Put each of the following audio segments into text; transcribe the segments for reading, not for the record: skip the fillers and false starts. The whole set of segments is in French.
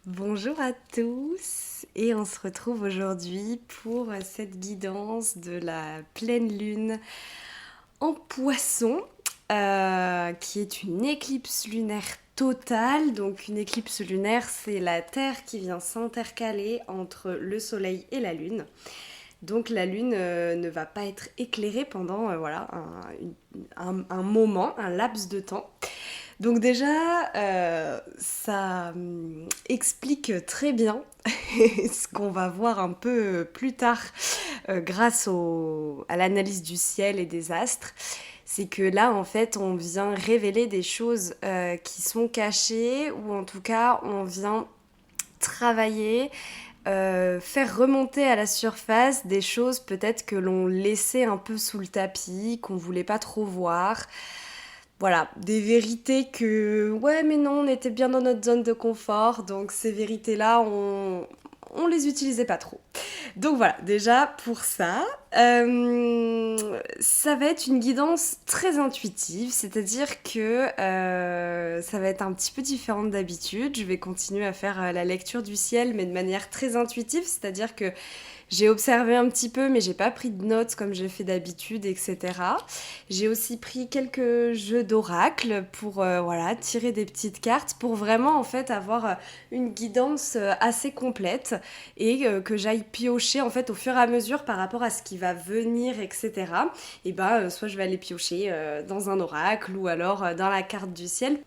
Bonjour à tous et on se retrouve aujourd'hui pour cette guidance de la pleine lune en Poisson qui est une éclipse lunaire totale. Donc une éclipse lunaire, c'est la Terre qui vient s'intercaler entre le Soleil et la Lune. Donc la Lune ne va pas être éclairée pendant un moment, un laps de temps. Donc déjà, ça explique très bien ce qu'on va voir un peu plus tard grâce à l'analyse du ciel et des astres. C'est que là, en fait, on vient révéler des choses qui sont cachées, ou en tout cas, on vient travailler, faire remonter à la surface des choses peut-être que l'on laissait un peu sous le tapis, qu'on voulait pas trop voir. Voilà, des vérités que, ouais, mais non, on était bien dans notre zone de confort, donc ces vérités-là, on les utilisait pas trop. Donc voilà, déjà pour ça, ça va être une guidance très intuitive, c'est-à-dire que ça va être un petit peu différente d'habitude. Je vais continuer à faire la lecture du ciel, mais de manière très intuitive, c'est-à-dire que j'ai observé un petit peu, mais j'ai pas pris de notes comme j'ai fait d'habitude, etc. J'ai aussi pris quelques jeux d'oracle pour voilà, tirer des petites cartes pour vraiment en fait avoir une guidance assez complète et que j'aille piocher en fait au fur et à mesure par rapport à ce qui va venir, etc. Et ben soit je vais aller piocher dans un oracle ou alors dans la carte du ciel.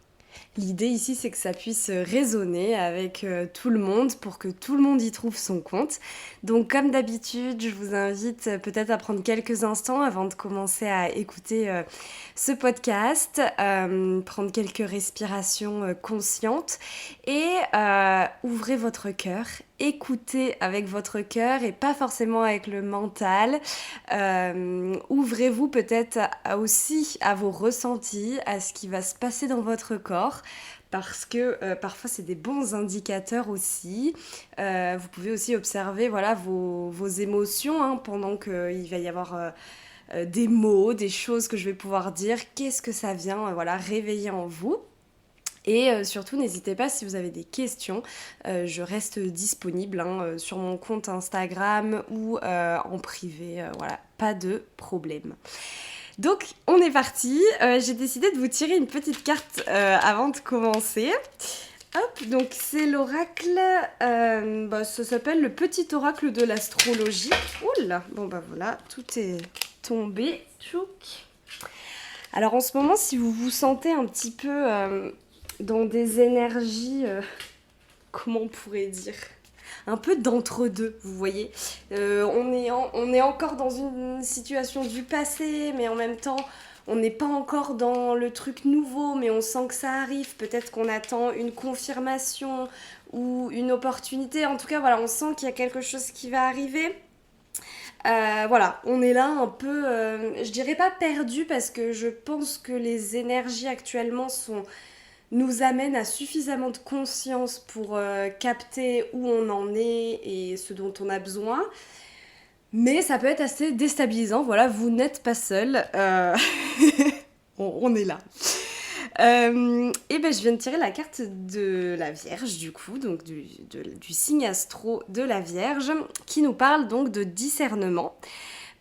L'idée ici, c'est que ça puisse résonner avec tout le monde pour que tout le monde y trouve son compte. Donc, comme d'habitude, je vous invite peut-être à prendre quelques instants avant de commencer à écouter ce podcast, prendre quelques respirations conscientes et ouvrez votre cœur. Écoutez avec votre cœur et pas forcément avec le mental. Ouvrez-vous peut-être aussi à vos ressentis, à ce qui va se passer dans votre corps. Parce que parfois c'est des bons indicateurs aussi. Vous pouvez aussi observer voilà, vos émotions pendant qu'il va y avoir des mots, des choses que je vais pouvoir dire. Qu'est-ce que ça vient voilà, réveiller en vous? Et surtout, n'hésitez pas si vous avez des questions, je reste disponible sur mon compte Instagram ou en privé, voilà, pas de problème. Donc, on est parti. J'ai décidé de vous tirer une petite carte avant de commencer. Hop, donc c'est l'oracle, ça s'appelle le petit oracle de l'astrologie. Oula, bon bah voilà, tout est tombé. Tchouk. Alors en ce moment, si vous vous sentez un petit peu dans des énergies, comment on pourrait dire, un peu d'entre-deux, vous voyez. On est encore dans une situation du passé, mais en même temps, on n'est pas encore dans le truc nouveau, mais on sent que ça arrive. Peut-être qu'on attend une confirmation ou une opportunité. En tout cas, voilà, on sent qu'il y a quelque chose qui va arriver. Voilà, on est là un peu, je dirais pas perdu parce que je pense que les énergies actuellement nous amènent à suffisamment de conscience pour capter où on en est et ce dont on a besoin. Mais ça peut être assez déstabilisant, voilà, vous n'êtes pas seul, on est là. Et ben je viens de tirer la carte de la Vierge du coup, donc du signe astro de la Vierge, qui nous parle donc de discernement.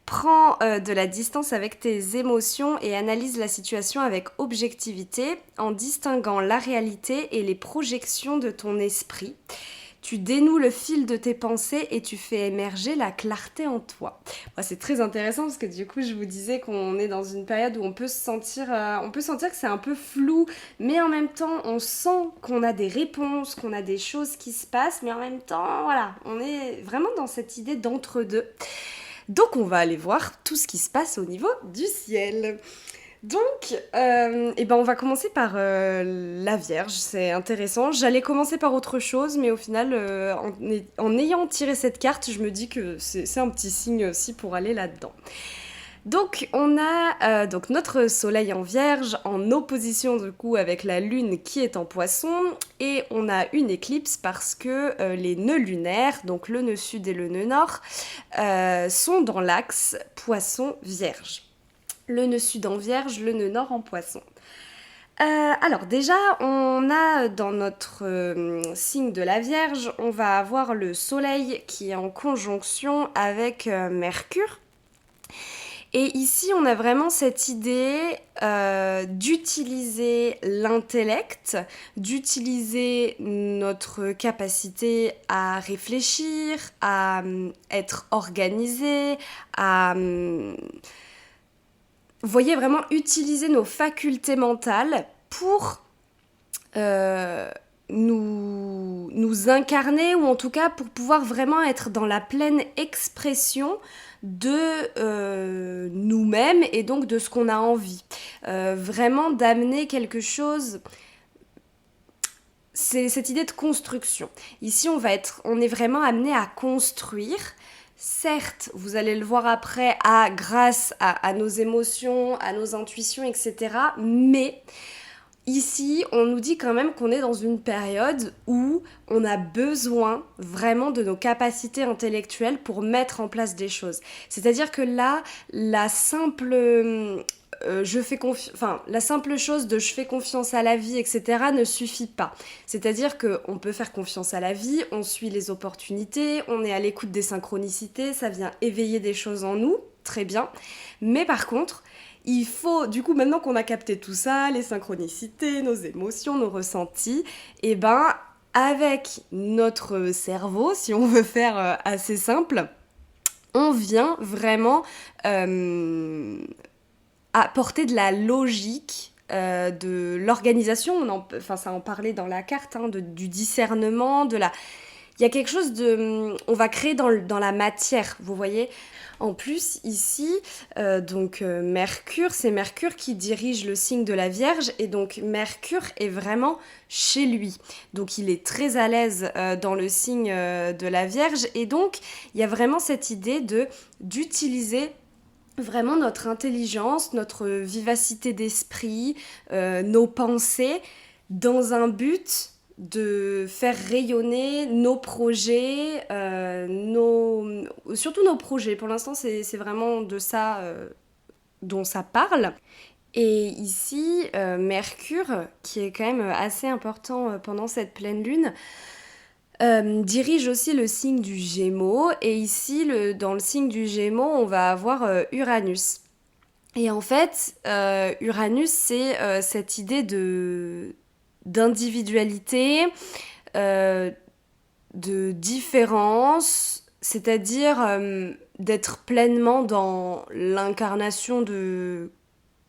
Prends de la distance avec tes émotions et analyse la situation avec objectivité en distinguant la réalité et les projections de ton esprit. Tu dénoues le fil de tes pensées et tu fais émerger la clarté en toi. Bon, c'est très intéressant parce que du coup, je vous disais qu'on est dans une période où on peut sentir que c'est un peu flou, mais en même temps, on sent qu'on a des réponses, qu'on a des choses qui se passent, mais en même temps, voilà, on est vraiment dans cette idée d'entre-deux. Donc, on va aller voir tout ce qui se passe au niveau du ciel. Donc, on va commencer par la Vierge, c'est intéressant. J'allais commencer par autre chose, mais au final, en ayant tiré cette carte, je me dis que c'est un petit signe aussi pour aller là-dedans. Donc, on a donc notre Soleil en Vierge en opposition du coup avec la Lune qui est en Poisson, et on a une éclipse parce que les nœuds lunaires, donc le nœud sud et le nœud nord, sont dans l'axe Poisson-Vierge. Le nœud sud en Vierge, le nœud nord en Poisson. Alors déjà, on a dans notre signe de la Vierge, on va avoir le Soleil qui est en conjonction avec Mercure. Et ici, on a vraiment cette idée d'utiliser l'intellect, d'utiliser notre capacité à réfléchir, à être organisé, à, vous voyez, vraiment utiliser nos facultés mentales pour euh, nous incarner, ou en tout cas pour pouvoir vraiment être dans la pleine expression de nous-mêmes et donc de ce qu'on a envie. Vraiment d'amener quelque chose, c'est cette idée de construction. Ici, on est vraiment amené à construire. Certes, vous allez le voir après, grâce à nos émotions, à nos intuitions, etc. Mais ici, on nous dit quand même qu'on est dans une période où on a besoin vraiment de nos capacités intellectuelles pour mettre en place des choses. C'est-à-dire que là, la simple la simple chose de je fais confiance à la vie, etc. ne suffit pas. C'est-à-dire qu'on peut faire confiance à la vie, on suit les opportunités, on est à l'écoute des synchronicités, ça vient éveiller des choses en nous, très bien. Mais par contre, il faut, du coup, maintenant qu'on a capté tout ça, les synchronicités, nos émotions, nos ressentis, et ben, avec notre cerveau, si on veut faire assez simple, on vient vraiment apporter de la logique, de l'organisation, ça en parlait dans la carte, hein, du discernement, il y a quelque chose on va créer dans la matière, vous voyez. En plus, ici, Mercure, c'est Mercure qui dirige le signe de la Vierge, et donc Mercure est vraiment chez lui. Donc il est très à l'aise dans le signe de la Vierge, et donc il y a vraiment cette idée d'utiliser vraiment notre intelligence, notre vivacité d'esprit, nos pensées, dans un but de faire rayonner nos projets, surtout nos projets. Pour l'instant, c'est vraiment de ça dont ça parle. Et ici, Mercure, qui est quand même assez important pendant cette pleine lune, dirige aussi le signe du Gémeaux. Et ici, dans le signe du Gémeaux, on va avoir Uranus. Et en fait, Uranus, c'est cette idée d'individualité, de différence, c'est-à-dire d'être pleinement dans l'incarnation de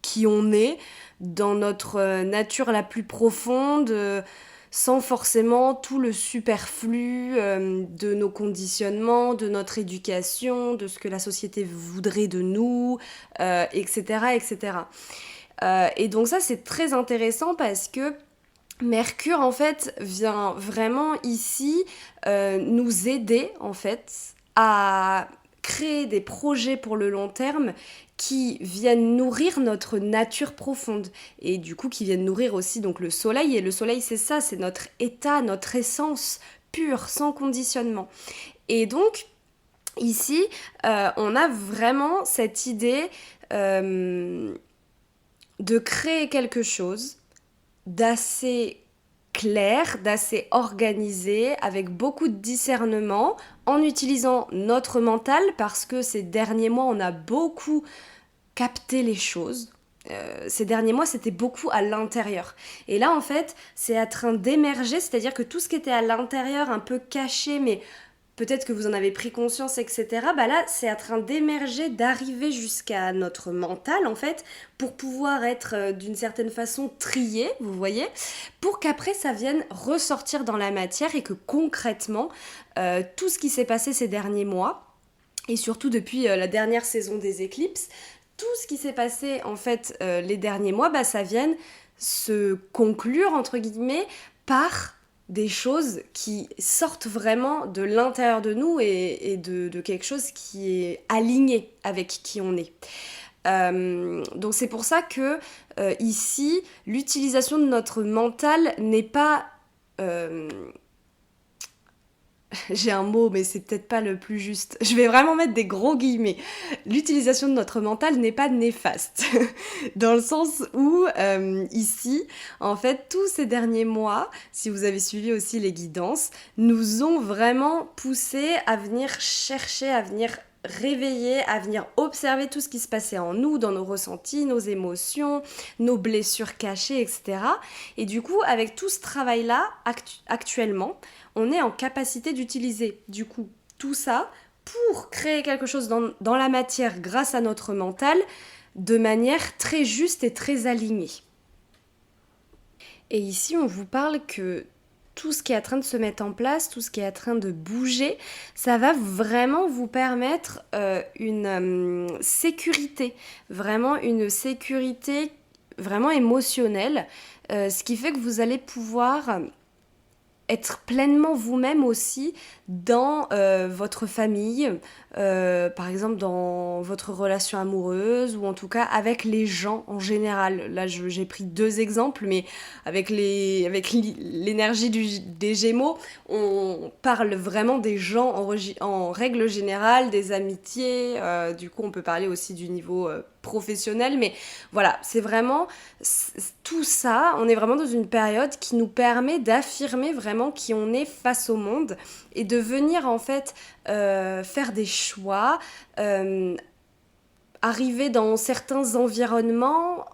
qui on est, dans notre nature la plus profonde, sans forcément tout le superflu de nos conditionnements, de notre éducation, de ce que la société voudrait de nous, etc. etc. Et donc ça, c'est très intéressant parce que Mercure, en fait, vient vraiment ici nous aider, en fait, à créer des projets pour le long terme qui viennent nourrir notre nature profonde, et du coup qui viennent nourrir aussi donc le soleil. Et le soleil, c'est ça, c'est notre état, notre essence pure, sans conditionnement. Et donc ici, on a vraiment cette idée de créer quelque chose d'assez clair, d'assez organisé, avec beaucoup de discernement, en utilisant notre mental, parce que ces derniers mois, on a beaucoup capté les choses. Ces derniers mois, c'était beaucoup à l'intérieur. Et là, en fait, c'est en train d'émerger, c'est-à-dire que tout ce qui était à l'intérieur, un peu caché, mais peut-être que vous en avez pris conscience, etc. Bah là, c'est en train d'émerger, d'arriver jusqu'à notre mental, en fait, pour pouvoir être d'une certaine façon trié, vous voyez, pour qu'après ça vienne ressortir dans la matière, et que concrètement, tout ce qui s'est passé ces derniers mois, et surtout depuis la dernière saison des éclipses, tout ce qui s'est passé en fait les derniers mois, bah, ça vienne se conclure, entre guillemets, par des choses qui sortent vraiment de l'intérieur de nous, et de quelque chose qui est aligné avec qui on est. Donc c'est pour ça que ici, l'utilisation de notre mental n'est pas j'ai un mot, mais c'est peut-être pas le plus juste. Je vais vraiment mettre des gros guillemets. L'utilisation de notre mental n'est pas néfaste. Dans le sens où, ici, en fait, tous ces derniers mois, si vous avez suivi aussi les guidances, nous ont vraiment poussé à venir chercher, à venir réveiller, à venir observer tout ce qui se passait en nous, dans nos ressentis, nos émotions, nos blessures cachées, etc. Et du coup, avec tout ce travail-là, actuellement, on est en capacité d'utiliser, du coup, tout ça pour créer quelque chose dans la matière grâce à notre mental de manière très juste et très alignée. Et ici, on vous parle que tout ce qui est en train de se mettre en place, tout ce qui est en train de bouger, ça va vraiment vous permettre une sécurité, vraiment une sécurité vraiment émotionnelle, ce qui fait que vous allez pouvoir être pleinement vous-même aussi dans votre famille, par exemple dans votre relation amoureuse ou en tout cas avec les gens en général. Là, j'ai pris 2 exemples, mais avec l'énergie des Gémeaux, on parle vraiment des gens en règle générale, des amitiés. Du coup, on peut parler aussi du niveau professionnel, mais voilà, c'est vraiment tout ça. On est vraiment dans une période qui nous permet d'affirmer vraiment qui on est face au monde et de venir en fait faire des choix, arriver dans certains environnements,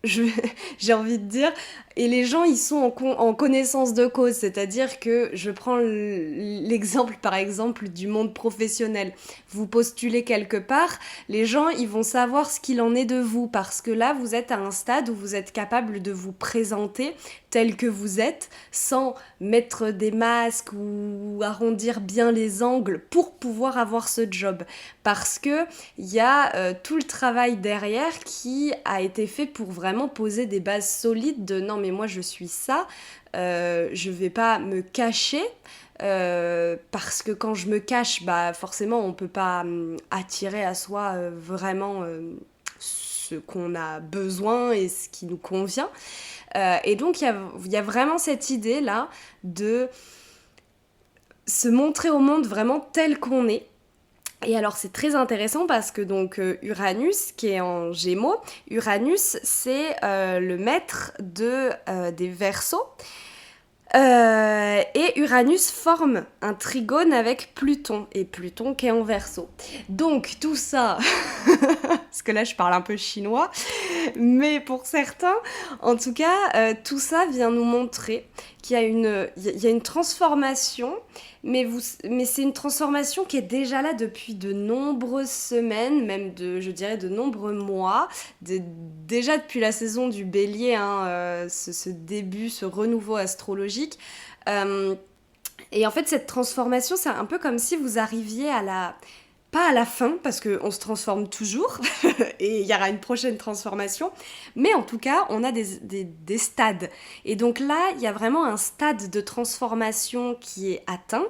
j'ai envie de dire, et les gens ils sont en connaissance de cause, c'est-à-dire que je prends l'exemple par exemple du monde professionnel. Vous postulez quelque part, les gens ils vont savoir ce qu'il en est de vous parce que là vous êtes à un stade où vous êtes capable de vous présenter tel que vous êtes sans mettre des masques ou arrondir bien les angles pour pouvoir avoir ce job, parce que il y a tout le travail derrière qui a été fait pour vraiment poser des bases solides de non mais moi je suis ça, je vais pas me cacher, parce que quand je me cache, bah forcément on peut pas attirer à soi vraiment ce qu'on a besoin et ce qui nous convient. Et donc il y a vraiment cette idée là de se montrer au monde vraiment tel qu'on est. Et alors c'est très intéressant parce que donc Uranus qui est en Gémeaux, Uranus c'est le maître des Verseaux. Et Uranus forme un trigone avec Pluton, et Pluton qui est en Verseau. Donc tout ça, parce que là je parle un peu chinois, mais pour certains, en tout cas, tout ça vient nous montrer qu'il y a une transformation, mais c'est une transformation qui est déjà là depuis de nombreuses semaines, même je dirais de nombreux mois, déjà depuis la saison du Bélier, hein, ce début, ce renouveau astrologique. Et en fait, cette transformation, c'est un peu comme si vous arriviez pas à la fin, parce qu'on se transforme toujours, et il y aura une prochaine transformation, mais en tout cas, on a des stades. Et donc là, il y a vraiment un stade de transformation qui est atteint,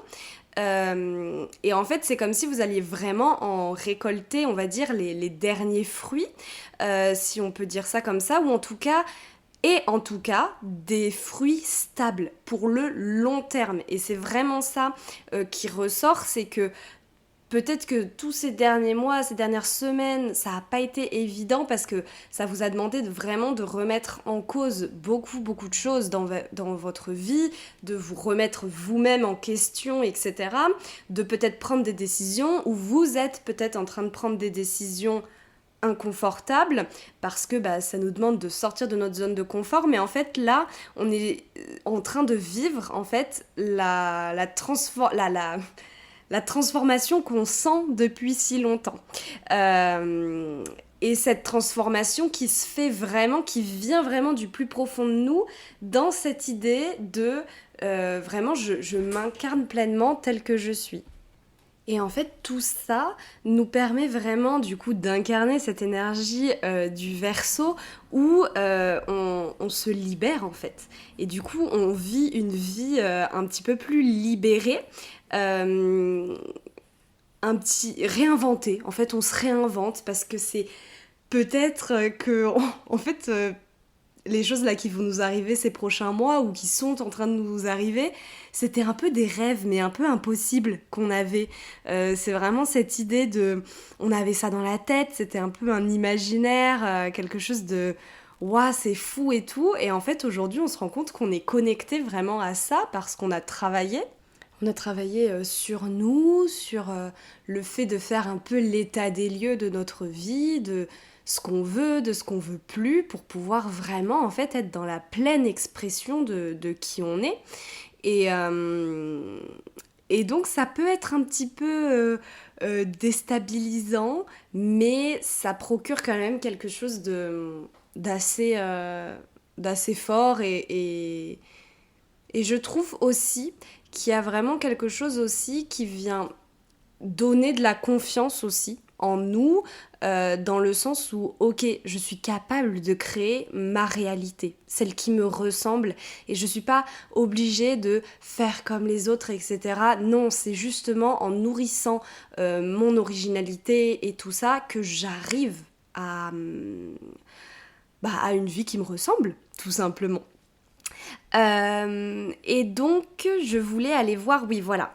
et en fait, c'est comme si vous alliez vraiment en récolter, on va dire, les derniers fruits, si on peut dire ça comme ça, ou en tout cas, des fruits stables pour le long terme. Et c'est vraiment ça qui ressort, c'est que peut-être que tous ces derniers mois, ces dernières semaines, ça n'a pas été évident parce que ça vous a demandé vraiment de remettre en cause beaucoup, beaucoup de choses dans votre vie, de vous remettre vous-même en question, etc. De peut-être prendre des décisions où vous êtes peut-être en train de prendre des décisions inconfortables parce que ça nous demande de sortir de notre zone de confort, mais en fait là, on est en train de vivre en fait la transformation qu'on sent depuis si longtemps. Et cette transformation qui se fait vraiment, qui vient vraiment du plus profond de nous, dans cette idée de vraiment je m'incarne pleinement tel que je suis. Et en fait, tout ça nous permet vraiment du coup d'incarner cette énergie du Verseau où on se libère en fait. Et du coup, on vit une vie un petit peu plus libérée, un petit réinventé. En fait, on se réinvente parce que c'est peut-être que en fait les choses là qui vont nous arriver ces prochains mois ou qui sont en train de nous arriver, c'était un peu des rêves, mais un peu impossibles qu'on avait. C'est vraiment cette idée de... On avait ça dans la tête, c'était un peu un imaginaire, quelque chose de... Ouah, c'est fou et tout. Et en fait, aujourd'hui, on se rend compte qu'on est connecté vraiment à ça parce qu'on a travaillé. On a travaillé sur nous, sur le fait de faire un peu l'état des lieux de notre vie, de ce qu'on veut, de ce qu'on veut plus, pour pouvoir vraiment en fait être dans la pleine expression de qui on est. Et, euh, et donc ça peut être un petit peu déstabilisant, mais ça procure quand même quelque chose d'assez, d'assez fort et je trouve aussi qu'il y a vraiment quelque chose aussi qui vient donner de la confiance aussi en nous, dans le sens où, ok, je suis capable de créer ma réalité, celle qui me ressemble, et je suis pas obligée de faire comme les autres, etc. Non, c'est justement en nourrissant mon originalité et tout ça que j'arrive à une vie qui me ressemble, tout simplement. Et donc, je voulais aller voir, oui, voilà.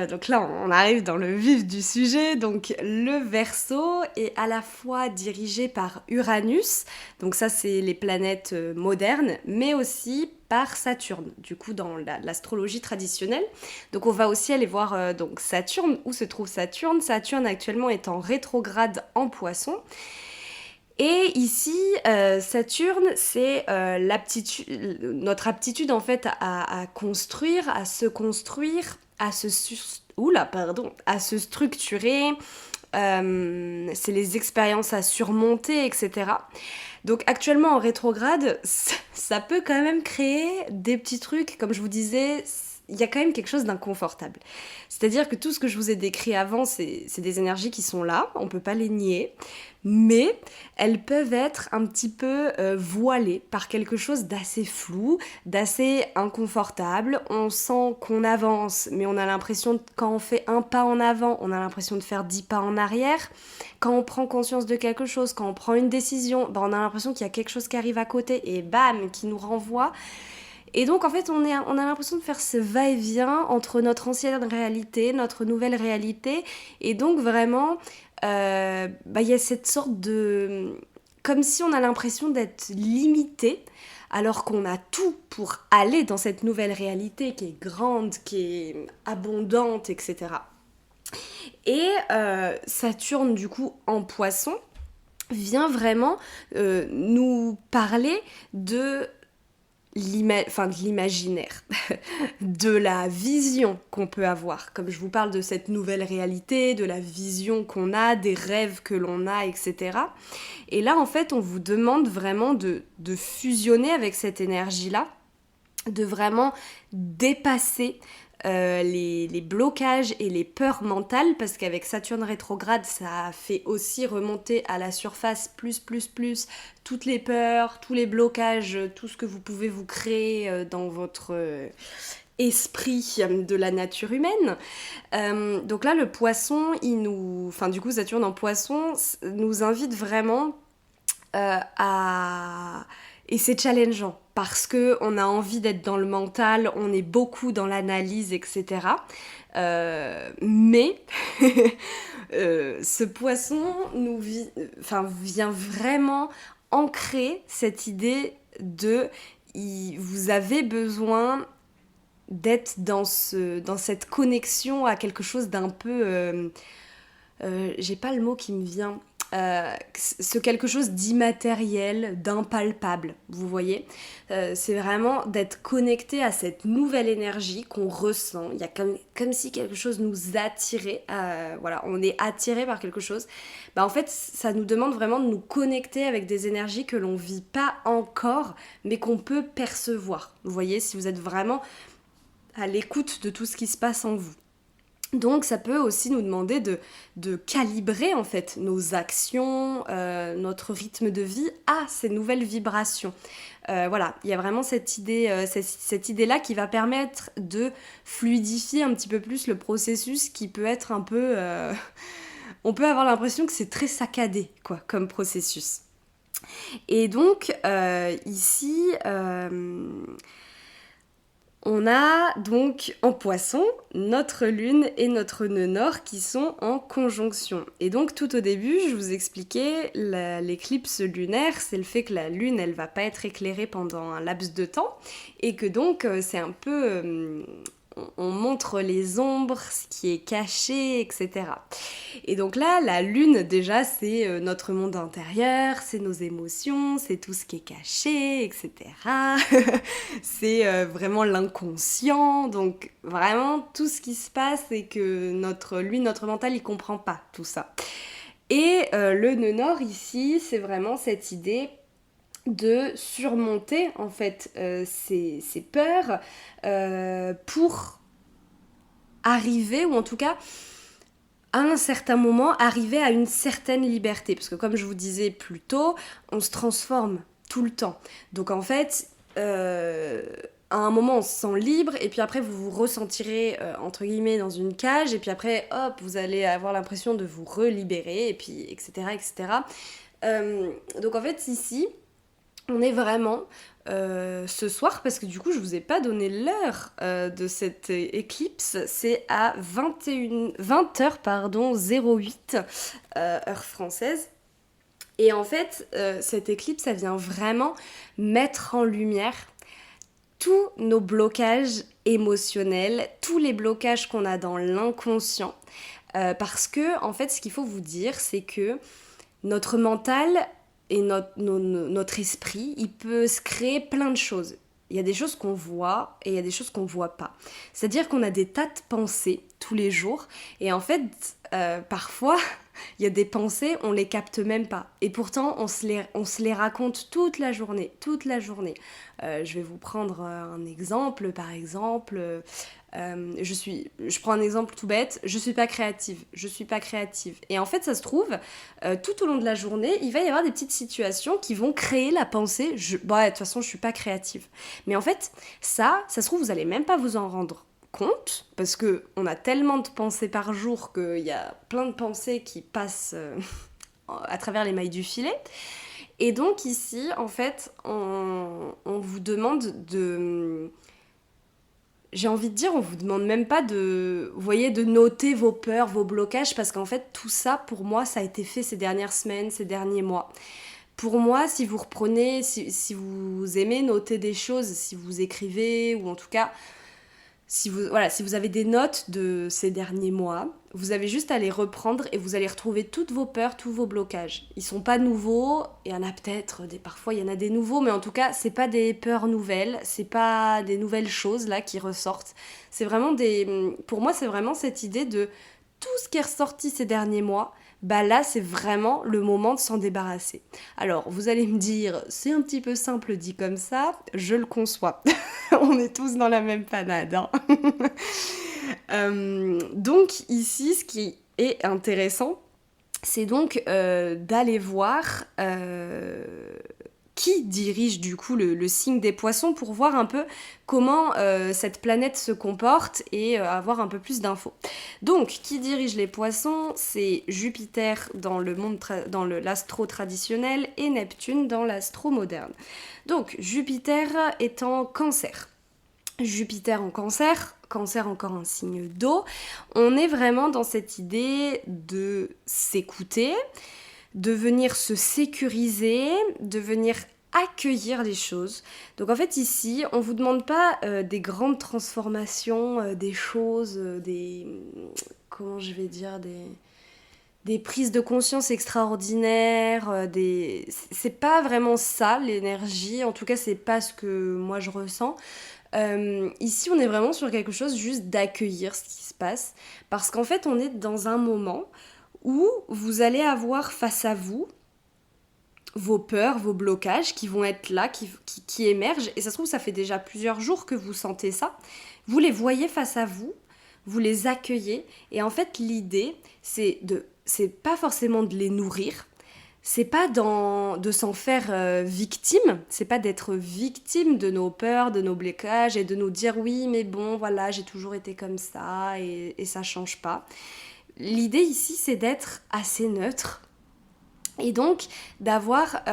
Donc là, on arrive dans le vif du sujet. Donc, le Verseau est à la fois dirigé par Uranus, donc ça, c'est les planètes modernes, mais aussi par Saturne, du coup, dans l'astrologie traditionnelle. Donc, on va aussi aller voir donc Saturne, où se trouve Saturne. Saturne, actuellement, est en rétrograde en Poisson. Et ici, Saturne, c'est notre aptitude en fait à construire, à se construire, à se structurer. C'est les expériences à surmonter, etc. Donc actuellement en rétrograde, ça peut quand même créer des petits trucs, comme je vous disais. Il y a quand même quelque chose d'inconfortable. C'est-à-dire que tout ce que je vous ai décrit avant, c'est des énergies qui sont là, on ne peut pas les nier, mais elles peuvent être un petit peu voilées par quelque chose d'assez flou, d'assez inconfortable. On sent qu'on avance, mais on a l'impression, quand on fait un pas en avant, on a l'impression de faire 10 pas en arrière. Quand on prend conscience de quelque chose, quand on prend une décision, on a l'impression qu'il y a quelque chose qui arrive à côté et bam, qui nous renvoie. Et donc, en fait, on a l'impression de faire ce va-et-vient entre notre ancienne réalité, notre nouvelle réalité. Et donc, vraiment, y a cette sorte de... Comme si on a l'impression d'être limité, alors qu'on a tout pour aller dans cette nouvelle réalité qui est grande, qui est abondante, etc. Et Saturne, du coup, en Poisson, vient vraiment nous parler de l'imaginaire, de la vision qu'on peut avoir. Comme je vous parle de cette nouvelle réalité, de la vision qu'on a, des rêves que l'on a, etc. Et là, en fait, on vous demande vraiment de fusionner avec cette énergie-là, de vraiment dépasser les blocages et les peurs mentales, parce qu'avec Saturne rétrograde, ça fait aussi remonter à la surface plus toutes les peurs, tous les blocages, tout ce que vous pouvez vous créer dans votre esprit de la nature humaine. Donc là, le poisson, du coup, Saturne en poisson nous invite vraiment et c'est challengeant parce que on a envie d'être dans le mental, on est beaucoup dans l'analyse, etc. Mais ce poisson vient vraiment ancrer cette idée de vous avez besoin d'être dans cette connexion à quelque chose d'un peu... j'ai pas le mot qui me vient... ce quelque chose d'immatériel, d'impalpable, vous voyez. C'est vraiment d'être connecté à cette nouvelle énergie qu'on ressent. Il y a comme si quelque chose nous attirait. Voilà, on est attiré par quelque chose. En fait, ça nous demande vraiment de nous connecter avec des énergies que l'on vit pas encore, mais qu'on peut percevoir. Vous voyez, si vous êtes vraiment à l'écoute de tout ce qui se passe en vous. Donc ça peut aussi nous demander de calibrer en fait nos actions, notre rythme de vie à ces nouvelles vibrations. Voilà, il y a vraiment cette idée-là qui va permettre de fluidifier un petit peu plus le processus qui peut être un peu... on peut avoir l'impression que c'est très saccadé, quoi, comme processus. Et donc, ici, on a donc en Poisson notre lune et notre nœud nord qui sont en conjonction. Et donc tout au début, je vous expliquais l'éclipse lunaire, c'est le fait que la lune, elle va pas être éclairée pendant un laps de temps et que donc c'est un peu... on montre les ombres, ce qui est caché, etc. Et donc là, la lune, déjà, c'est notre monde intérieur, c'est nos émotions, c'est tout ce qui est caché, etc. C'est vraiment l'inconscient. Donc vraiment, tout ce qui se passe et que notre mental, il comprend pas tout ça. Et le nœud nord ici, c'est vraiment cette idée de surmonter en fait ces peurs pour arriver, ou en tout cas à un certain moment, arriver à une certaine liberté. Parce que comme je vous disais plus tôt, on se transforme tout le temps. Donc en fait, à un moment, on se sent libre, et puis après, vous vous ressentirez, entre guillemets, dans une cage, et puis après, hop, vous allez avoir l'impression de vous relibérer, et puis, etc., etc. Donc en fait, ici, on est vraiment ce soir, parce que du coup je vous ai pas donné l'heure de cette éclipse, c'est à 20h pardon, 08 heure française. Et en fait, cette éclipse, ça vient vraiment mettre en lumière tous nos blocages émotionnels, tous les blocages qu'on a dans l'inconscient. Parce que, en fait, ce qu'il faut vous dire, c'est que notre mental et notre esprit, il peut se créer plein de choses. Il y a des choses qu'on voit et il y a des choses qu'on ne voit pas. C'est-à-dire qu'on a des tas de pensées tous les jours et en fait, parfois, il y a des pensées, on les capte même pas. Et pourtant, on se les raconte toute la journée, toute la journée. Je vais vous prendre un exemple, par exemple... je prends un exemple tout bête, je suis pas créative. Et en fait, ça se trouve, tout au long de la journée, il va y avoir des petites situations qui vont créer la pensée, de toute façon, je suis pas créative. Mais en fait, ça se trouve, vous allez même pas vous en rendre compte, parce que on a tellement de pensées par jour qu'il y a plein de pensées qui passent à travers les mailles du filet. Et donc ici, en fait, on vous demande de... J'ai envie de dire, on vous demande même pas de, vous voyez, de noter vos peurs, vos blocages, parce qu'en fait, tout ça, pour moi, ça a été fait ces dernières semaines, ces derniers mois. Pour moi, si vous reprenez, si vous aimez noter des choses, si vous écrivez, ou en tout cas, si vous avez des notes de ces derniers mois, vous avez juste à les reprendre et vous allez retrouver toutes vos peurs, tous vos blocages. Ils sont pas nouveaux, il y en a peut-être, parfois il y en a des nouveaux, mais en tout cas, c'est pas des peurs nouvelles, c'est pas des nouvelles choses là qui ressortent. C'est vraiment pour moi, c'est vraiment cette idée de tout ce qui est ressorti ces derniers mois, bah là, c'est vraiment le moment de s'en débarrasser. Alors, vous allez me dire, c'est un petit peu simple dit comme ça, je le conçois. On est tous dans la même panade, hein. Donc ici, ce qui est intéressant, c'est donc d'aller voir qui dirige du coup le signe des poissons pour voir un peu comment cette planète se comporte et avoir un peu plus d'infos. Donc, qui dirige les poissons, c'est Jupiter dans l'astro traditionnel et Neptune dans l'astro moderne. Donc, Jupiter est en Cancer. Jupiter en Cancer, Cancer encore un signe d'eau, on est vraiment dans cette idée de s'écouter, de venir se sécuriser, de venir accueillir les choses. Donc en fait ici, on vous demande pas des grandes transformations, des choses, comment je vais dire, des prises de conscience extraordinaires, c'est pas vraiment ça l'énergie, en tout cas c'est pas ce que moi je ressens. Ici, on est vraiment sur quelque chose juste d'accueillir ce qui se passe, parce qu'en fait, on est dans un moment où vous allez avoir face à vous vos peurs, vos blocages qui vont être là, qui émergent, et ça se trouve, ça fait déjà plusieurs jours que vous sentez ça. Vous les voyez face à vous, vous les accueillez, et en fait, l'idée, c'est pas forcément de les nourrir, c'est pas de s'en faire victime, c'est pas d'être victime de nos peurs, de nos blocages et de nous dire oui mais bon voilà j'ai toujours été comme ça et ça change pas. L'idée ici c'est d'être assez neutre, Et donc d'avoir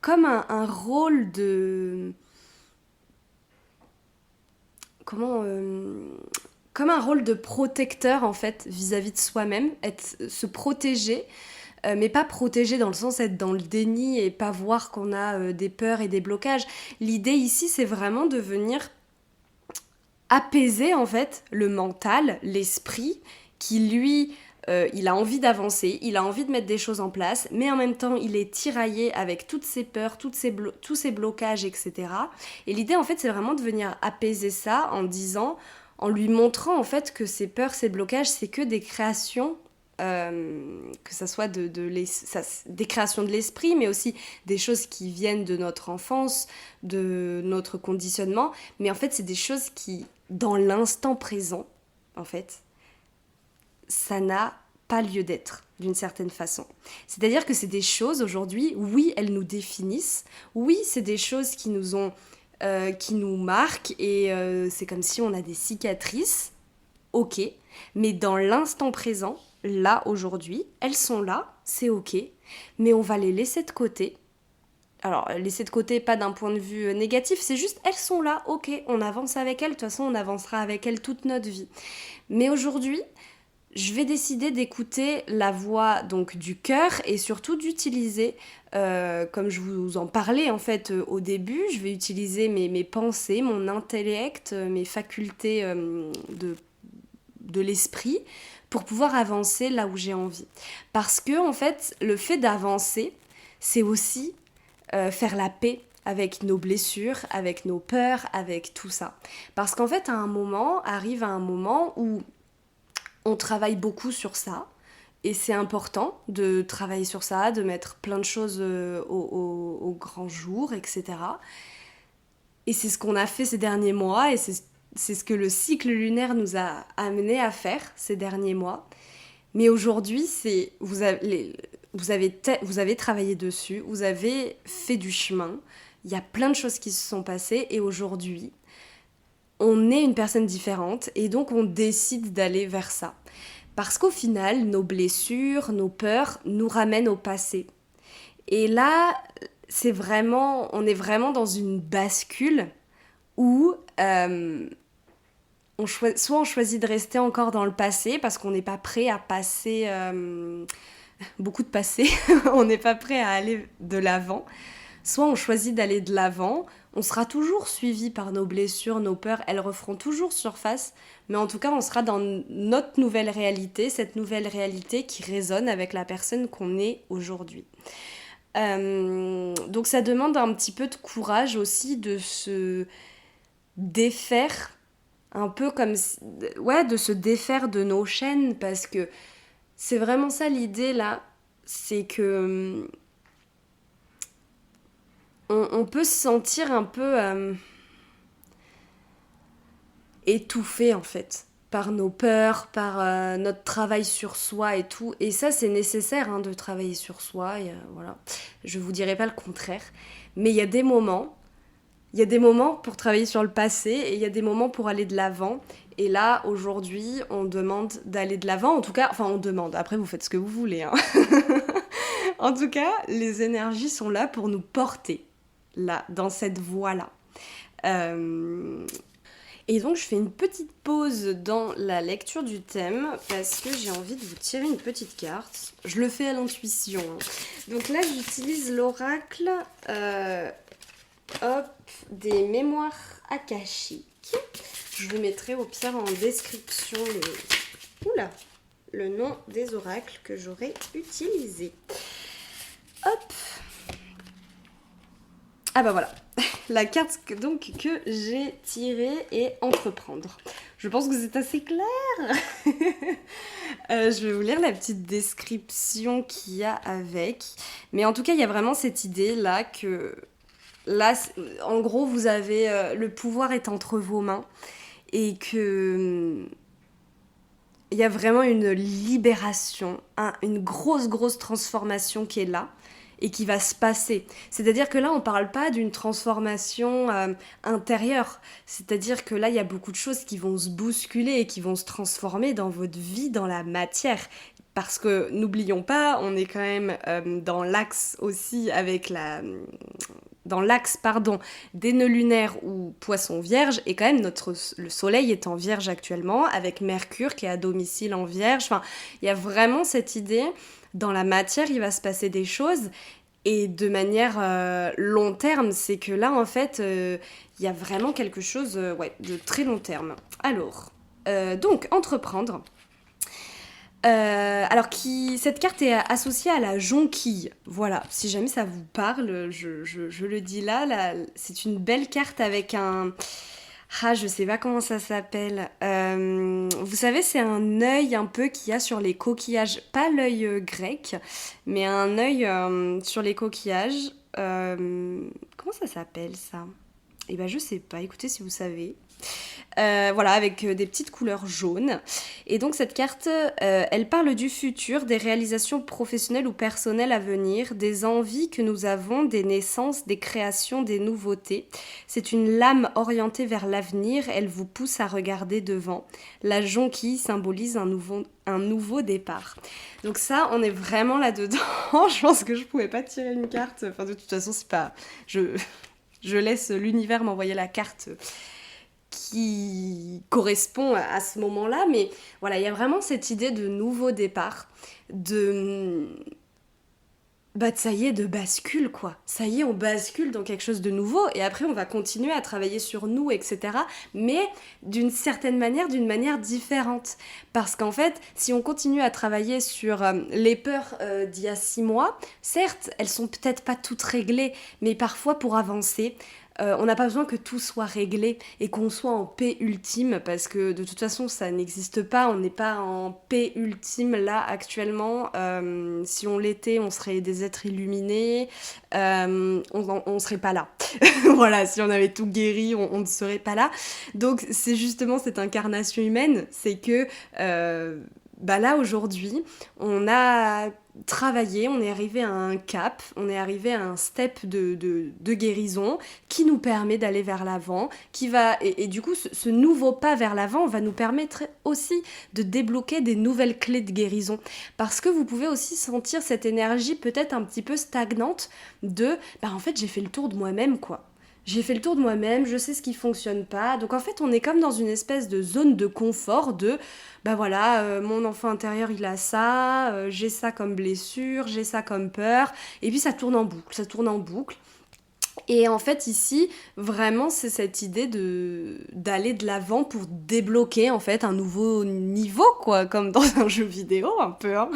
comme un rôle de... Comment... comme un rôle de protecteur en fait vis-à-vis de soi-même, se protéger, mais pas protéger dans le sens être dans le déni et pas voir qu'on a des peurs et des blocages. L'idée ici, c'est vraiment de venir apaiser en fait le mental, l'esprit, qui lui, il a envie d'avancer, il a envie de mettre des choses en place, mais en même temps il est tiraillé avec toutes ses peurs, tous ses blocages, etc. Et l'idée en fait c'est vraiment de venir apaiser ça en disant, en lui montrant en fait que ces peurs, ces blocages, c'est que des créations, que ça soit des créations de l'esprit, mais aussi des choses qui viennent de notre enfance, de notre conditionnement, mais en fait c'est des choses qui, dans l'instant présent, en fait, ça n'a pas lieu d'être, d'une certaine façon. C'est-à-dire que c'est des choses aujourd'hui, oui, elles nous définissent, oui, c'est des choses qui nous marquent, et c'est comme si on a des cicatrices, ok, mais dans l'instant présent, là, aujourd'hui, elles sont là, c'est ok, mais on va les laisser de côté. Alors, laisser de côté, pas d'un point de vue négatif, c'est juste, elles sont là, ok, on avance avec elles, de toute façon, on avancera avec elles toute notre vie. Mais aujourd'hui, je vais décider d'écouter la voix donc du cœur et surtout d'utiliser, comme je vous en parlais en fait au début, je vais utiliser mes pensées, mon intellect, mes facultés de l'esprit pour pouvoir avancer là où j'ai envie. Parce que en fait, le fait d'avancer, c'est aussi faire la paix avec nos blessures, avec nos peurs, avec tout ça. Parce qu'en fait, arrive un moment où on travaille beaucoup sur ça, et c'est important de travailler sur ça, de mettre plein de choses au grand jour, etc. Et c'est ce qu'on a fait ces derniers mois, et c'est ce que le cycle lunaire nous a amené à faire ces derniers mois. Mais aujourd'hui, vous avez travaillé dessus, vous avez fait du chemin, il y a plein de choses qui se sont passées, et aujourd'hui, on est une personne différente, et donc on décide d'aller vers ça. Parce qu'au final, nos blessures, nos peurs nous ramènent au passé. Et là, on est vraiment dans une bascule où soit on choisit de rester encore dans le passé parce qu'on n'est pas prêt à passer beaucoup de passé, on n'est pas prêt à aller de l'avant. Soit on choisit d'aller de l'avant, on sera toujours suivi par nos blessures, nos peurs, elles referont toujours surface, mais en tout cas on sera dans notre nouvelle réalité, cette nouvelle réalité qui résonne avec la personne qu'on est aujourd'hui. Donc ça demande un petit peu de courage aussi de se défaire, un peu comme... Ouais, de se défaire de nos chaînes, parce que c'est vraiment ça l'idée là, c'est que... On peut se sentir un peu étouffé en fait par nos peurs, par notre travail sur soi et tout. Et ça, c'est nécessaire de travailler sur soi. Et, voilà. Je vous dirai pas le contraire. Mais il y a des moments pour travailler sur le passé et il y a des moments pour aller de l'avant. Et là, aujourd'hui, on demande d'aller de l'avant. En tout cas, enfin, on demande. Après, vous faites ce que vous voulez. En tout cas, les énergies sont là pour nous porter. Là, dans cette voie-là. Et donc, je fais une petite pause dans la lecture du thème parce que j'ai envie de vous tirer une petite carte. Je le fais à l'intuition. Donc là, j'utilise l'oracle des mémoires akashiques. Je vous mettrai au pire en description le nom des oracles que j'aurai utilisés. Hop! Ah bah voilà, la carte donc que j'ai tirée est entreprendre. Je pense que c'est assez clair. Je vais vous lire la petite description qu'il y a avec. Mais en tout cas, il y a vraiment cette idée là que... Là, en gros, vous avez... le pouvoir est entre vos mains. Et que... Il y a vraiment une libération, une grosse transformation qui est là. Et qui va se passer. C'est-à-dire que là, on ne parle pas d'une transformation intérieure. C'est-à-dire que là, il y a beaucoup de choses qui vont se bousculer et qui vont se transformer dans votre vie, dans la matière. parce que n'oublions pas, on est quand même dans l'axe aussi avec dans l'axe des nœuds lunaires ou poisson vierge, et quand même le soleil est en vierge actuellement, avec Mercure qui est à domicile en vierge. Enfin, il y a vraiment cette idée, dans la matière, il va se passer des choses, et de manière long terme, c'est que là, en fait, il y a vraiment quelque chose de très long terme. Alors, donc, entreprendre. Cette carte est associée à la jonquille. Voilà, si jamais ça vous parle, je le dis là, c'est une belle carte avec un... Ah, je sais pas comment ça s'appelle. Vous savez, c'est un œil un peu qu'il y a sur les coquillages. Pas l'œil grec, mais un œil sur les coquillages. Comment ça s'appelle ça? Eh ben, je sais pas, écoutez si vous savez. Voilà, avec des petites couleurs jaunes. Et donc cette carte, elle parle du futur, des réalisations professionnelles ou personnelles à venir, des envies que nous avons, des naissances, des créations, des nouveautés. C'est une lame orientée vers l'avenir, elle vous pousse à regarder devant. La jonquille symbolise un nouveau départ. Donc ça, on est vraiment là-dedans. Je pense que je pouvais pas tirer une carte. Enfin, de toute façon, c'est pas... Je laisse l'univers m'envoyer la carte qui correspond à ce moment-là, mais voilà, il y a vraiment cette idée de nouveau départ, ça y est, de bascule, quoi. Ça y est, on bascule dans quelque chose de nouveau, et après on va continuer à travailler sur nous, etc. Mais d'une certaine manière, d'une manière différente. Parce qu'en fait, si on continue à travailler sur les peurs d'il y a 6 mois, certes, elles sont peut-être pas toutes réglées, mais parfois pour avancer, on n'a pas besoin que tout soit réglé et qu'on soit en paix ultime, parce que de toute façon ça n'existe pas, on n'est pas en paix ultime là actuellement. Si on l'était, on serait des êtres illuminés, on serait pas là. Voilà, si on avait tout guéri, on ne serait pas là. Donc c'est justement cette incarnation humaine, c'est que là aujourd'hui, on a travaillé, on est arrivé à un cap, on est arrivé à un step de guérison qui nous permet d'aller vers l'avant, et du coup ce nouveau pas vers l'avant va nous permettre aussi de débloquer des nouvelles clés de guérison, parce que vous pouvez aussi sentir cette énergie peut-être un petit peu stagnante en fait j'ai fait le tour de moi-même, quoi. J'ai fait le tour de moi-même, je sais ce qui fonctionne pas. Donc en fait, on est comme dans une espèce de zone de confort mon enfant intérieur, il a ça, j'ai ça comme blessure, j'ai ça comme peur. Et puis ça tourne en boucle, ça tourne en boucle. Et en fait, ici, vraiment, c'est cette idée d'aller de l'avant pour débloquer, en fait, un nouveau niveau, quoi, comme dans un jeu vidéo, un peu, hein.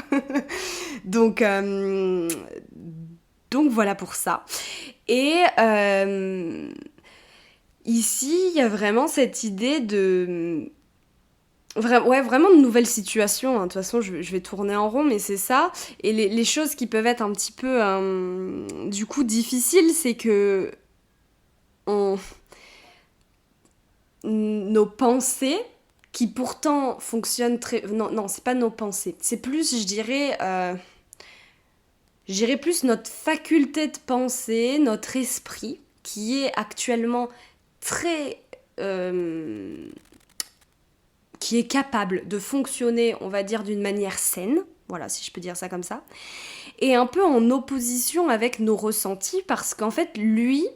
Donc, donc voilà pour ça. Et ici, il y a vraiment cette idée vraiment de nouvelles situations, hein. De toute façon, je vais tourner en rond, mais c'est ça. Et les choses qui peuvent être un petit peu, du coup, difficiles, c'est que nos pensées, qui pourtant fonctionnent très... Non, c'est pas nos pensées. C'est plus, je dirais plus notre faculté de penser, notre esprit, qui est actuellement très... qui est capable de fonctionner, on va dire, d'une manière saine, voilà, si je peux dire ça comme ça, et un peu en opposition avec nos ressentis, parce qu'en fait, lui,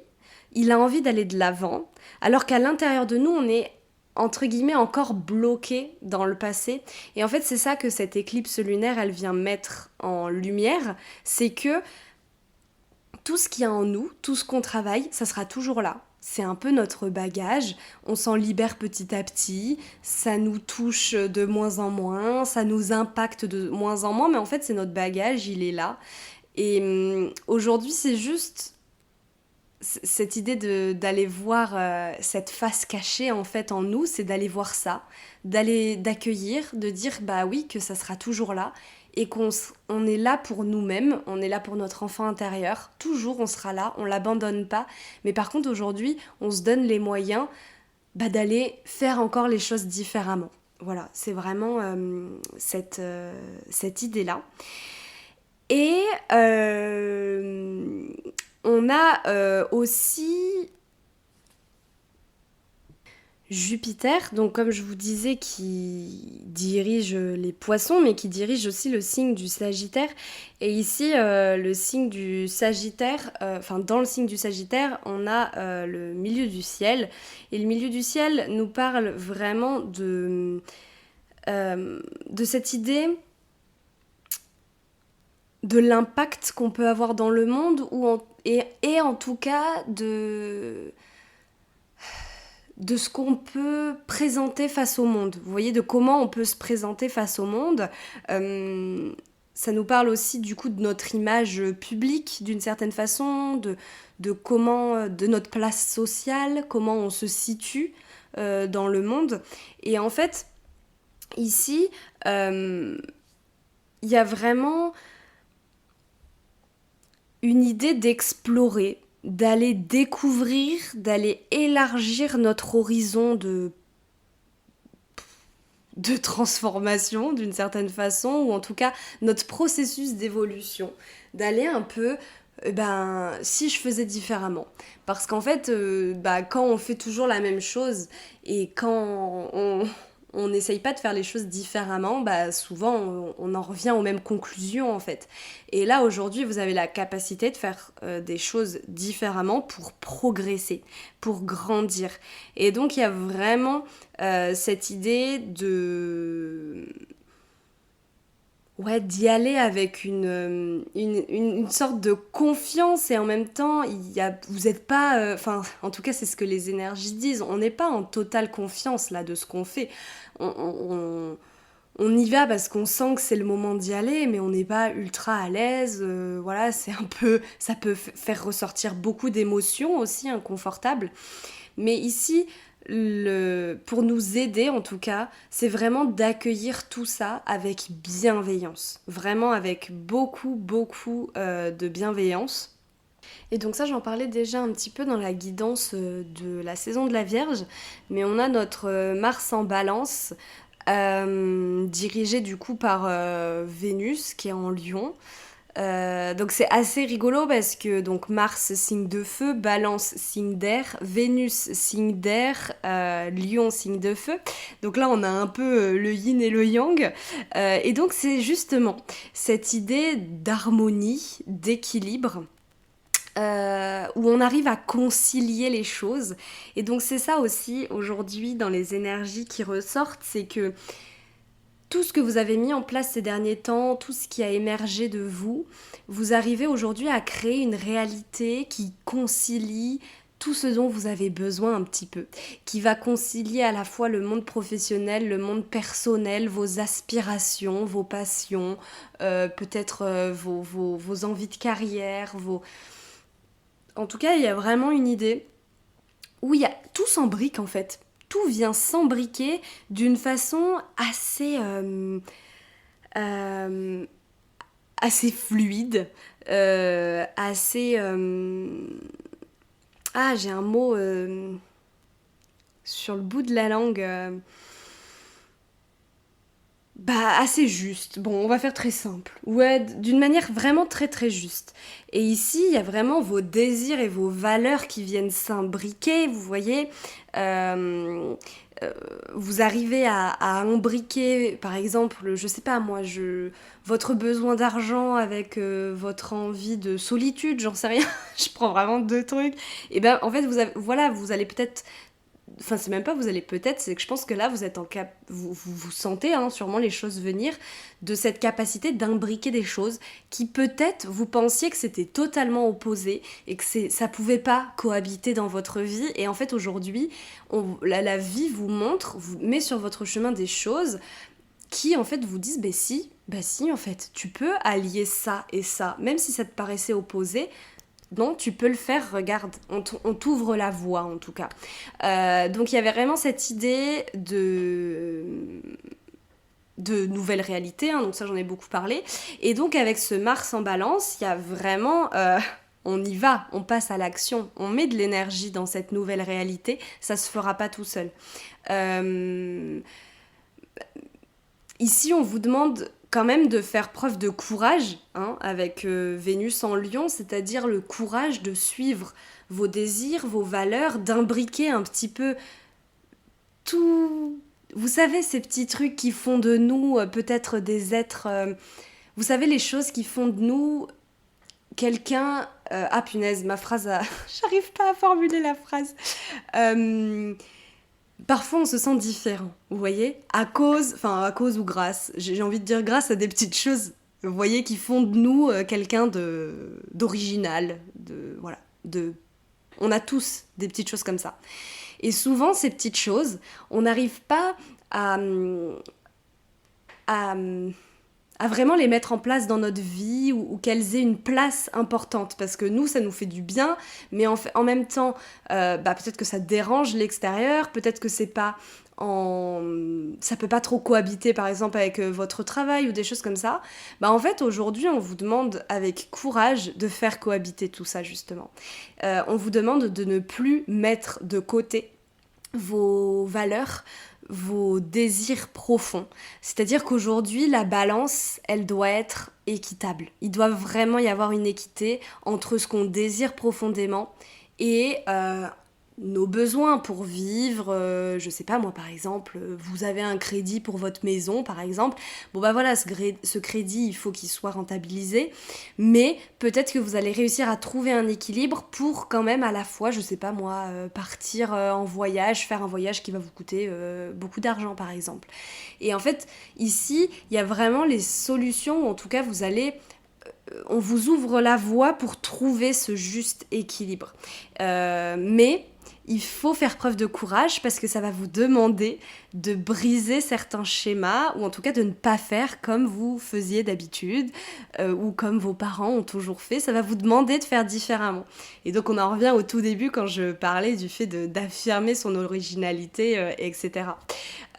il a envie d'aller de l'avant, alors qu'à l'intérieur de nous, on est entre guillemets encore bloqué dans le passé. Et en fait, c'est ça que cette éclipse lunaire, elle vient mettre en lumière, c'est que tout ce qu'il y a en nous, tout ce qu'on travaille, ça sera toujours là. C'est un peu notre bagage, on s'en libère petit à petit, ça nous touche de moins en moins, ça nous impacte de moins en moins, mais en fait c'est notre bagage, il est là. Et aujourd'hui c'est juste cette idée d'aller voir cette face cachée en fait en nous, c'est d'aller voir ça, d'accueillir, de dire bah oui que ça sera toujours là, et on est là pour nous-mêmes, on est là pour notre enfant intérieur, toujours on sera là, on l'abandonne pas, mais par contre aujourd'hui on se donne les moyens d'aller faire encore les choses différemment. Voilà, c'est vraiment cette idée-là. Et on a aussi Jupiter, donc comme je vous disais, qui dirige les poissons, mais qui dirige aussi le signe du Sagittaire. Et ici, le signe du Sagittaire, dans le signe du Sagittaire, on a le milieu du ciel. Et le milieu du ciel nous parle vraiment de cette idée de l'impact qu'on peut avoir dans le monde, et en tout cas de ce qu'on peut présenter face au monde. Vous voyez, de comment on peut se présenter face au monde. Ça nous parle aussi du coup de notre image publique d'une certaine façon, de notre place sociale, comment on se situe dans le monde. Et en fait, ici, il y a vraiment une idée d'explorer, d'aller découvrir, d'aller élargir notre horizon de transformation d'une certaine façon, ou en tout cas notre processus d'évolution, d'aller un peu, si je faisais différemment. Parce qu'en fait, quand on fait toujours la même chose, et quand on n'essaye pas de faire les choses différemment, souvent on en revient aux mêmes conclusions en fait. Et là aujourd'hui vous avez la capacité de faire des choses différemment pour progresser, pour grandir. Et donc il y a vraiment cette idée d'y aller avec une sorte de confiance, et en même temps, vous n'êtes pas... en tout cas, c'est ce que les énergies disent. On n'est pas en totale confiance là de ce qu'on fait. On y va parce qu'on sent que c'est le moment d'y aller, mais on n'est pas ultra à l'aise. Voilà, c'est un peu... Ça peut faire ressortir beaucoup d'émotions aussi inconfortables. Mais ici, pour nous aider en tout cas, c'est vraiment d'accueillir tout ça avec bienveillance. Vraiment avec beaucoup, beaucoup de bienveillance. Et donc ça, j'en parlais déjà un petit peu dans la guidance de la saison de la Vierge, mais on a notre Mars en Balance, dirigé du coup par Vénus, qui est en Lion. Donc c'est assez rigolo parce que donc Mars signe de feu, Balance signe d'air, Vénus signe d'air, Lion signe de feu. Donc là on a un peu le yin et le yang. Et donc c'est justement cette idée d'harmonie, d'équilibre. Où on arrive à concilier les choses. Et donc c'est ça aussi aujourd'hui dans les énergies qui ressortent, c'est que tout ce que vous avez mis en place ces derniers temps, tout ce qui a émergé de vous, vous arrivez aujourd'hui à créer une réalité qui concilie tout ce dont vous avez besoin un petit peu, qui va concilier à la fois le monde professionnel, le monde personnel, vos aspirations, vos passions, peut-être vos envies de carrière, En tout cas, il y a vraiment une idée où il y a tout s'embrique en fait. Tout vient s'embriquer d'une façon euh, assez fluide, assez... j'ai un mot sur le bout de la langue. Assez juste. Bon, on va faire très simple. Ouais, d'une manière vraiment très très juste. Et ici, il y a vraiment vos désirs et vos valeurs qui viennent s'imbriquer, vous voyez. Euh, Vous arrivez à imbriquer, par exemple, je sais pas moi, votre besoin d'argent avec votre envie de solitude, j'en sais rien. Je prends vraiment deux trucs. Et en fait, vous allez peut-être... Enfin, c'est même pas vous allez peut-être, c'est que je pense que là, vous êtes vous sentez sûrement les choses venir, de cette capacité d'imbriquer des choses qui peut-être vous pensiez que c'était totalement opposé et que ça pouvait pas cohabiter dans votre vie. Et en fait, aujourd'hui, la vie vous vous met sur votre chemin des choses qui en fait vous disent bah si en fait, tu peux allier ça et ça, même si ça te paraissait opposé. Non, tu peux le faire, regarde, on t'ouvre la voie en tout cas. Donc il y avait vraiment cette idée de nouvelle réalité, donc ça j'en ai beaucoup parlé. Et donc avec ce Mars en Balance, il y a vraiment... on y va, on passe à l'action, on met de l'énergie dans cette nouvelle réalité, ça se fera pas tout seul. Ici, on vous demande quand même de faire preuve de courage, avec Vénus en Lion, c'est-à-dire le courage de suivre vos désirs, vos valeurs, d'imbriquer un petit peu tout... Vous savez, ces petits trucs qui font de nous peut-être des êtres... vous savez, les choses qui font de nous quelqu'un... ah punaise, ma phrase a... J'arrive pas à formuler la phrase. Parfois, on se sent différent, vous voyez, à cause ou grâce, j'ai envie de dire grâce à des petites choses, vous voyez, qui font de nous quelqu'un d'original, voilà, on a tous des petites choses comme ça. Et souvent, ces petites choses, on n'arrive pas à, à, à vraiment les mettre en place dans notre vie ou qu'elles aient une place importante, parce que nous, ça nous fait du bien, mais en même temps, peut-être que ça dérange l'extérieur, peut-être que c'est pas ça peut pas trop cohabiter par exemple avec votre travail ou des choses comme ça. En fait, aujourd'hui, on vous demande avec courage de faire cohabiter tout ça, justement. On vous demande de ne plus mettre de côté vos valeurs, vos désirs profonds. C'est-à-dire qu'aujourd'hui, la balance, elle doit être équitable. Il doit vraiment y avoir une équité entre ce qu'on désire profondément et nos besoins pour vivre. Je sais pas, moi par exemple, vous avez un crédit pour votre maison par exemple. Voilà, ce crédit, il faut qu'il soit rentabilisé, mais peut-être que vous allez réussir à trouver un équilibre pour quand même à la fois, je sais pas moi, partir en voyage, faire un voyage qui va vous coûter beaucoup d'argent par exemple. Et en fait, ici, il y a vraiment les solutions, ou en tout cas on vous ouvre la voie pour trouver ce juste équilibre. Mais il faut faire preuve de courage parce que ça va vous demander de briser certains schémas ou en tout cas de ne pas faire comme vous faisiez d'habitude ou comme vos parents ont toujours fait. Ça va vous demander de faire différemment. Et donc on en revient au tout début quand je parlais du fait d'affirmer son originalité, etc.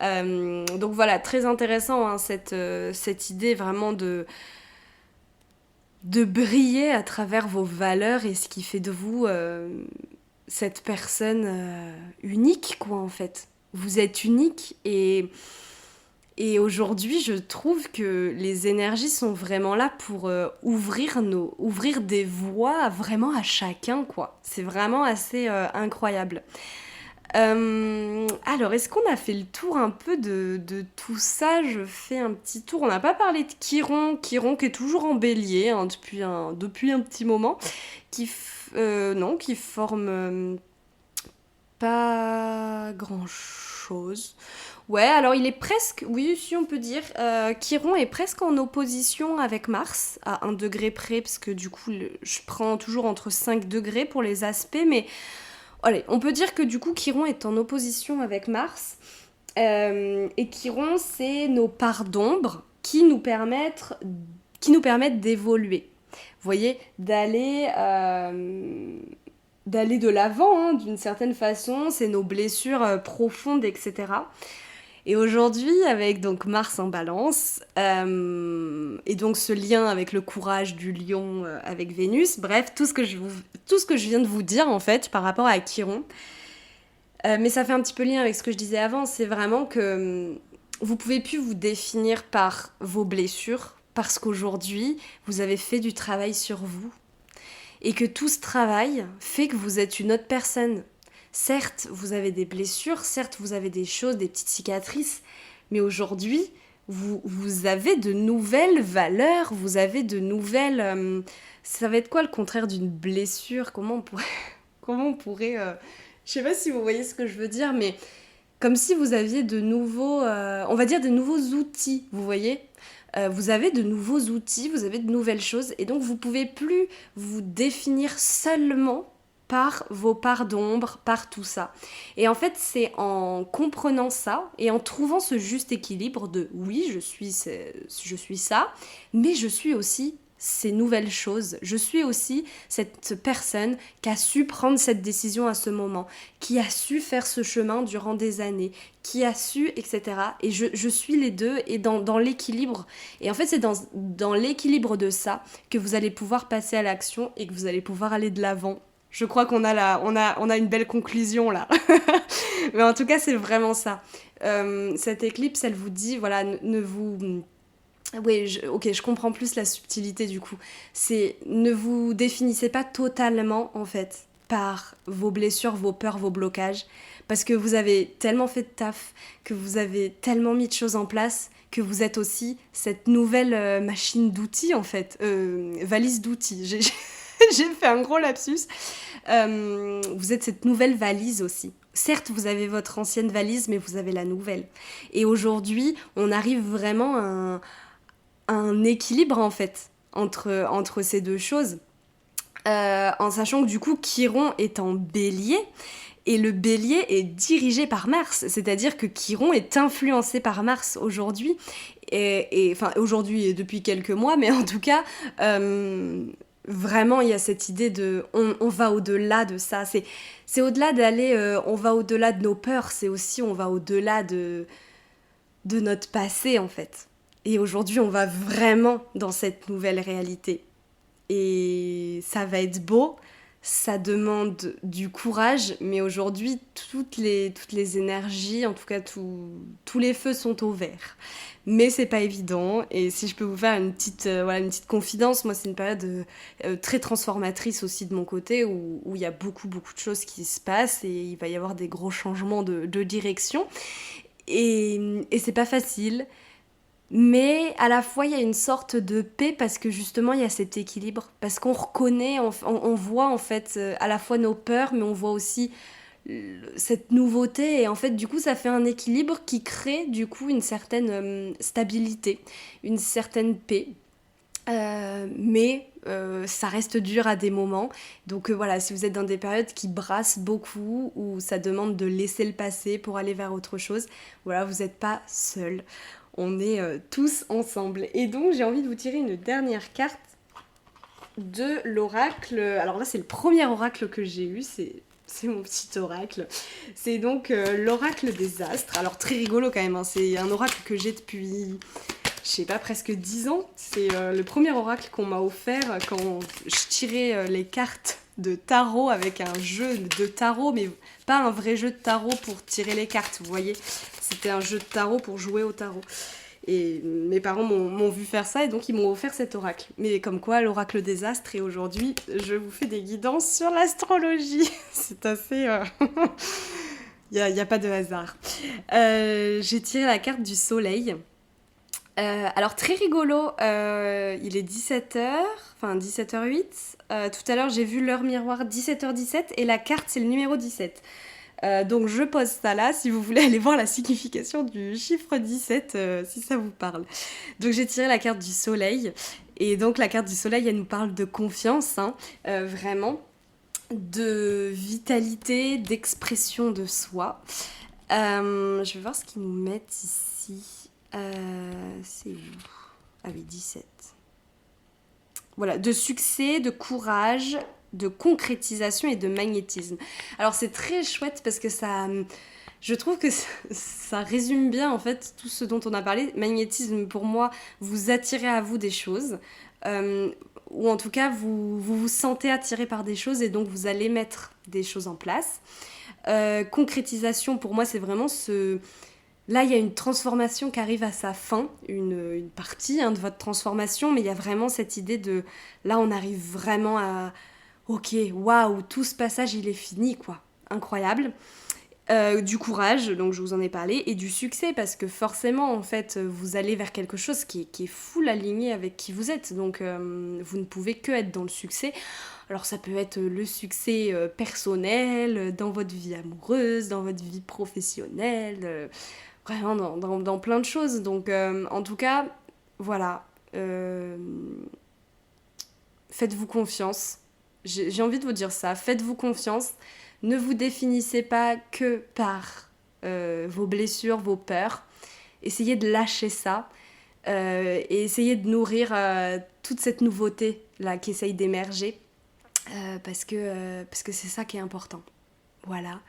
Donc voilà, très intéressant hein, cette idée vraiment de briller à travers vos valeurs et ce qui fait de vous cette personne unique, quoi, en fait. Vous êtes unique et aujourd'hui, je trouve que les énergies sont vraiment là pour ouvrir des voies vraiment à chacun, quoi. C'est vraiment assez incroyable. Alors, est-ce qu'on a fait le tour un peu de tout ça? Je fais un petit tour. On n'a pas parlé de Chiron qui est toujours en bélier hein, depuis un petit moment, qui forme pas grand-chose. Ouais, alors il est presque, oui, si on peut dire, Chiron est presque en opposition avec Mars, à 1 degré près, parce que du coup, je prends toujours entre 5 degrés pour les aspects, mais allez, on peut dire que du coup, Chiron est en opposition avec Mars. Et Chiron, c'est nos parts d'ombre qui nous permettent d'évoluer. Vous voyez, d'aller de l'avant, hein, d'une certaine façon. C'est nos blessures profondes, etc. Et aujourd'hui, avec donc Mars en Balance, et donc ce lien avec le courage du lion avec Vénus, bref, tout ce que je viens de vous dire en fait par rapport à Chiron, mais ça fait un petit peu lien avec ce que je disais avant, c'est vraiment que vous pouvez plus vous définir par vos blessures, parce qu'aujourd'hui, vous avez fait du travail sur vous, et que tout ce travail fait que vous êtes une autre personne. Certes, vous avez des blessures, certes, vous avez des choses, des petites cicatrices, mais aujourd'hui, vous avez de nouvelles valeurs, vous avez de nouvelles... ça va être quoi le contraire d'une blessure? Comment on pourrait je sais pas si vous voyez ce que je veux dire, mais comme si vous aviez de nouveaux... on va dire de nouveaux outils, vous voyez vous avez de nouveaux outils, vous avez de nouvelles choses, et donc vous pouvez plus vous définir seulement par vos parts d'ombre, par tout ça. Et en fait, c'est en comprenant ça et en trouvant ce juste équilibre de oui, je suis ça, mais je suis aussi ces nouvelles choses. Je suis aussi cette personne qui a su prendre cette décision à ce moment, qui a su faire ce chemin durant des années, qui a su, etc. Et je suis les deux et dans l'équilibre. Et en fait, c'est dans l'équilibre de ça que vous allez pouvoir passer à l'action et que vous allez pouvoir aller de l'avant. Je crois qu'on a une belle conclusion là. Mais en tout cas, c'est vraiment ça. Cette éclipse, elle vous dit, voilà, ne vous... Oui, je comprends plus la subtilité du coup. C'est ne vous définissez pas totalement en fait par vos blessures, vos peurs, vos blocages, Parce que vous avez tellement fait de taf, que vous avez tellement mis de choses en place, que vous êtes aussi cette nouvelle machine d'outils en fait, valise d'outils. J'ai fait un gros lapsus. Vous êtes cette nouvelle valise aussi. Certes, vous avez votre ancienne valise, mais vous avez la nouvelle. Et aujourd'hui, on arrive vraiment à un équilibre en fait entre ces deux choses. En sachant que du coup, Chiron est en bélier. Et le bélier est dirigé par Mars, c'est-à-dire que Chiron est influencé par Mars aujourd'hui, enfin aujourd'hui et depuis quelques mois, mais en tout cas, vraiment il y a cette idée de on va au-delà de ça, c'est au-delà d'aller, on va au-delà de nos peurs, c'est aussi on va au-delà de notre passé en fait. Et aujourd'hui on va vraiment dans cette nouvelle réalité. Et ça va être beau, ça demande du courage, mais aujourd'hui, toutes les énergies, en tout cas tous les feux sont au vert. Mais c'est pas évident, et si je peux vous faire voilà, une petite confidence, moi c'est une période très transformatrice aussi de mon côté, où il y a beaucoup beaucoup de choses qui se passent, et il va y avoir des gros changements de direction, et c'est pas facile. Mais à la fois, il y a une sorte de paix parce que justement, il y a cet équilibre. Parce qu'on reconnaît, on voit en fait à la fois nos peurs, mais on voit aussi cette nouveauté. Et en fait, du coup, ça fait un équilibre qui crée du coup une certaine stabilité, une certaine paix. Mais ça reste dur à des moments. Donc voilà, si vous êtes dans des périodes qui brassent beaucoup, où ça demande de laisser le passé pour aller vers autre chose, voilà, vous n'êtes pas seul. On est tous ensemble. Et donc j'ai envie de vous tirer une dernière carte de l'oracle. Alors là c'est le premier oracle que j'ai eu, c'est mon petit oracle. C'est donc l'oracle des astres. Alors très rigolo quand même, hein. C'est un oracle que j'ai depuis, je sais pas, presque 10 ans. C'est le premier oracle qu'on m'a offert quand je tirais les cartes de tarot avec un jeu de tarot, mais pas un vrai jeu de tarot pour tirer les cartes, vous voyez. C'était un jeu de tarot pour jouer au tarot. Et mes parents m'ont vu faire ça et donc ils m'ont offert cet oracle. Mais comme quoi, l'oracle des astres, et aujourd'hui, je vous fais des guidances sur l'astrologie. C'est assez... Il n'y a pas de hasard. J'ai tiré la carte du soleil. Alors très rigolo, il est 17h, enfin 17h08. Tout à l'heure j'ai vu l'heure miroir 17h17 et la carte c'est le numéro 17. Donc je pose ça là si vous voulez aller voir la signification du chiffre 17 si ça vous parle. Donc j'ai tiré la carte du soleil et donc la carte du soleil elle nous parle de confiance, hein, vraiment, de vitalité, d'expression de soi. Je vais voir ce qu'ils nous mettent ici. C'est où ? Ah oui, 17. Voilà, de succès, de courage, de concrétisation et de magnétisme. Alors c'est très chouette parce que ça... Je trouve que ça résume bien en fait tout ce dont on a parlé. Magnétisme, pour moi, vous attirez à vous des choses. Ou en tout cas, vous sentez attiré par des choses et donc vous allez mettre des choses en place. Concrétisation, pour moi, c'est vraiment ce... Là, il y a une transformation qui arrive à sa fin, une partie de votre transformation, mais il y a vraiment cette idée de... Là, on arrive vraiment à... Ok, waouh, tout ce passage, il est fini, quoi. Incroyable. Du courage, donc je vous en ai parlé, et du succès, parce que forcément, en fait, vous allez vers quelque chose qui est full aligné avec qui vous êtes, donc vous ne pouvez que être dans le succès. Alors ça peut être le succès personnel, dans votre vie amoureuse, dans votre vie professionnelle... Vraiment dans plein de choses. Donc, en tout cas, voilà. Faites-vous confiance. J'ai envie de vous dire ça. Faites-vous confiance. Ne vous définissez pas que par vos blessures, vos peurs. Essayez de lâcher ça. Et essayez de nourrir toute cette nouveauté-là qui essaye d'émerger. Parce que c'est ça qui est important. Voilà.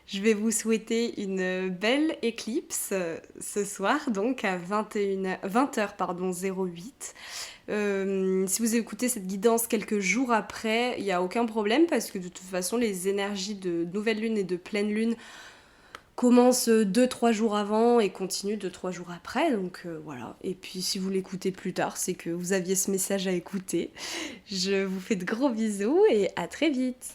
Je vais vous souhaiter une belle éclipse ce soir, donc à 20h08. Si vous écoutez cette guidance quelques jours après, il n'y a aucun problème parce que de toute façon, les énergies de nouvelle lune et de pleine lune commencent 2-3 jours avant et continuent 2-3 jours après. Donc voilà. Et puis si vous l'écoutez plus tard, c'est que vous aviez ce message à écouter. Je vous fais de gros bisous et à très vite.